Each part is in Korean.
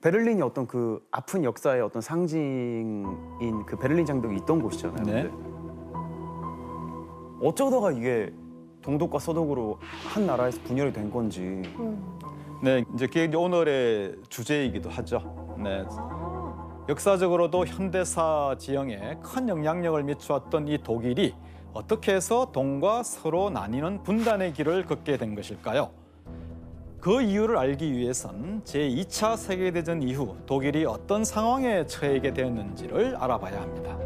베를린이 어떤 그 아픈 역사의 어떤 상징인 그 베를린 장벽이 있던 곳이잖아요. 네. 근데 어쩌다가 이게 동독과 서독으로 한 나라에서 분열이 된 건지. 네, 이제 그게 오늘의 주제이기도 하죠. 네. 역사적으로도 현대사 지형에 큰 영향력을 미쳐왔던 이 독일이 어떻게 해서 동과 서로 나뉘는 분단의 길을 걷게 된 것일까요? 그 이유를 알기 위해선 제2차 세계대전 이후 독일이 어떤 상황에 처하게 되었는지를 알아봐야 합니다.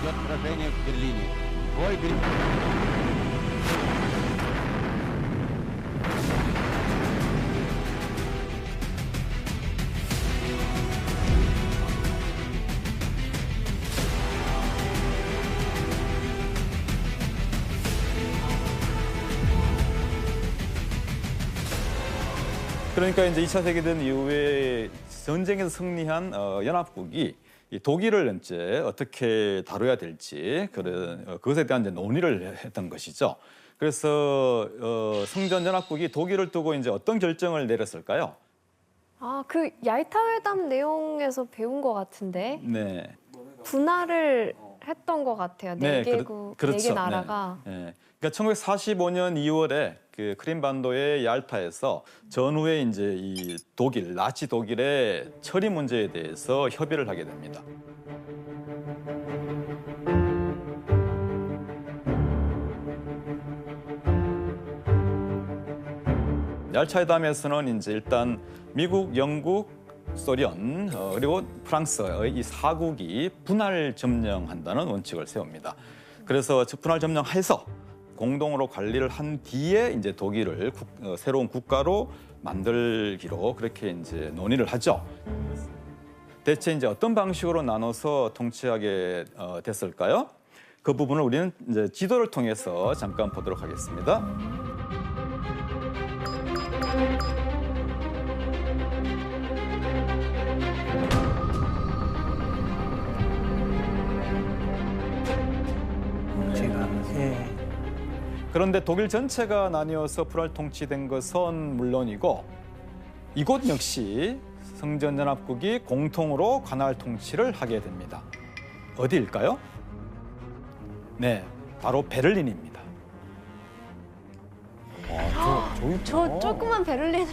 Идет сражение в Берлине. Бой 그러니까 이제 2차 세계대전 이후에 전쟁에서 승리한 연합국이 이 독일을 이제 어떻게 다뤄야 될지 그것에 대한 이제 논의를 했던 것이죠. 그래서 성전 연합국이 독일을 두고 이제 어떤 결정을 내렸을까요? 아, 그 얄타 회담 내용에서 배운 것 같은데 네. 분할을 했던 것 같아요. 네 개국, 네 개 그렇죠. 나라가. 네. 네. 그러니까 1945년 2월에 그 크림반도의 얄타에서 전후에 이제 이 독일, 나치 독일의 처리 문제에 대해서 협의를 하게 됩니다. 얄타 회담에서는 이제 일단 미국, 영국, 소련 그리고 프랑스의 이 4국이 분할 점령한다는 원칙을 세웁니다. 그래서 분할 점령해서 공동으로 관리를 한 뒤에 이제 독일을 새로운 국가로 만들기로 그렇게 이제 논의를 하죠. 대체 이제 어떤 방식으로 나눠서 통치하게 됐을까요? 그 부분을 우리는 이제 지도를 통해서 잠깐 보도록 하겠습니다. 그런데 독일 전체가 나뉘어서 분할 통치된 것은 물론이고 이곳 역시 성전연합국이 공통으로 관할 통치를 하게 됩니다. 어디일까요? 네, 바로 베를린입니다. 저 조그만 베를린을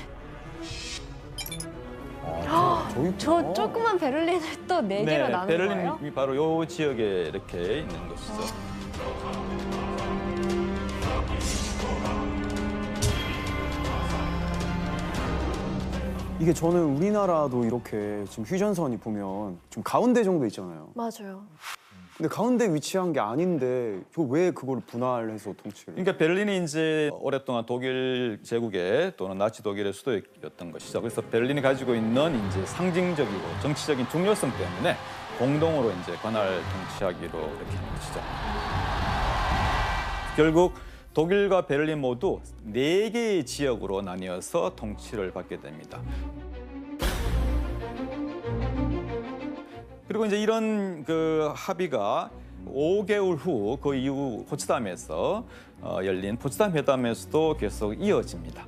저 조그만 베를린을 또 네 개로 나눈 거예요? 베를린이 바로 이 지역에 이렇게 있는 것이죠. 이게 저는 우리나라도 이렇게 지금 휴전선이 보면 좀 가운데 정도 있잖아요. 맞아요. 근데 가운데 위치한 게 아닌데 왜 그걸 분할해서 통치를? 그러니까 베를린이 이제 오랫동안 독일 제국의 또는 나치 독일의 수도였던 것이죠. 그래서 베를린이 가지고 있는 이제 상징적이고 정치적인 중요성 때문에 공동으로 이제 관할 통치하기로 이렇게 한 것이죠. 결국 독일과 베를린 모두 4개의 지역으로 나뉘어서 통치를 받게 됩니다. 그리고 이제 이런 그 합의가 5개월 후 그 이후 포츠담에서 열린 포츠담 회담에서도 계속 이어집니다.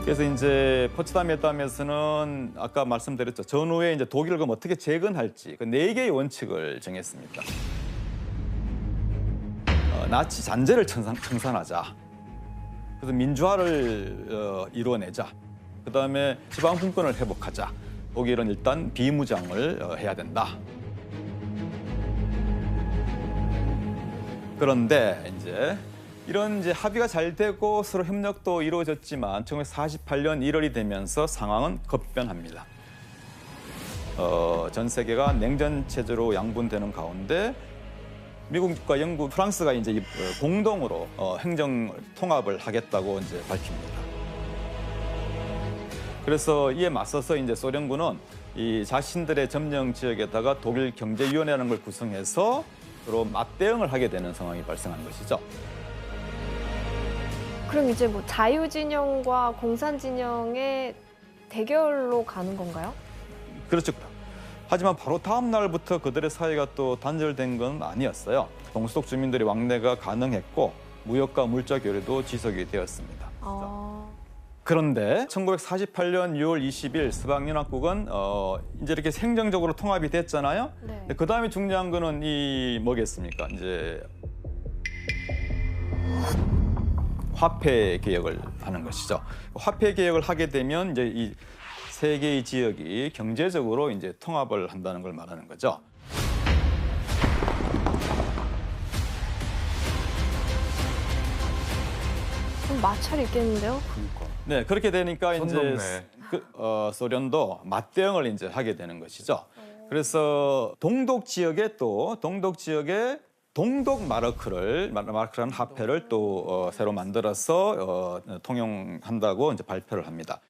그래서 이제 포츠담 회담에서는 아까 말씀드렸죠. 전후에 이제 독일을 그럼 어떻게 재건할지 그 4개의 원칙을 정했습니다. 나치 잔재를 청산하자. 그래서 민주화를 이루어내자. 그다음에 지방 분권을 회복하자. 독일은 일단 비무장을 해야 된다. 그런데 이런 합의가 잘 되고 서로 협력도 이루어졌지만 1948년 1월이 되면서 상황은 급변합니다. 전 세계가 냉전 체제로 양분되는 가운데 미국과 영국, 프랑스가 공동으로 행정 통합을 하겠다고 밝힙니다. 그래서 이에 맞서서 소련군은 이 자신들의 점령 지역에다가 독일 경제위원회라는 걸 구성해서 서로 맞대응을 하게 되는 상황이 발생한 것이죠. 그럼 이제 뭐 자유진영과 공산진영의 대결로 가는 건가요? 그렇죠. 하지만 바로 다음 날부터 그들의 사이가 또 단절된 건 아니었어요. 동서독 주민들의 왕래가 가능했고 무역과 물자 교류도 지속이 되었습니다. 그런데 1948년 6월 20일 서방연합국은 이렇게 행정적으로 통합이 됐잖아요. 네. 그 다음에 중요한 거는 뭐겠습니까? 화폐 개혁을 하는 것이죠. 화폐 개혁을 하게 되면 이 세 개의 지역이 경제적으로 통합을 한다는 걸 말하는 거죠. 그럼 마찰이 있겠는데요? 네, 그렇게 되니까 선 넘네. 소련도 맞대응을 하게 되는 것이죠. 그래서 동독 지역에 동독 마르크라는 화폐를 또 새로 만들어서 통용한다고 발표를 합니다.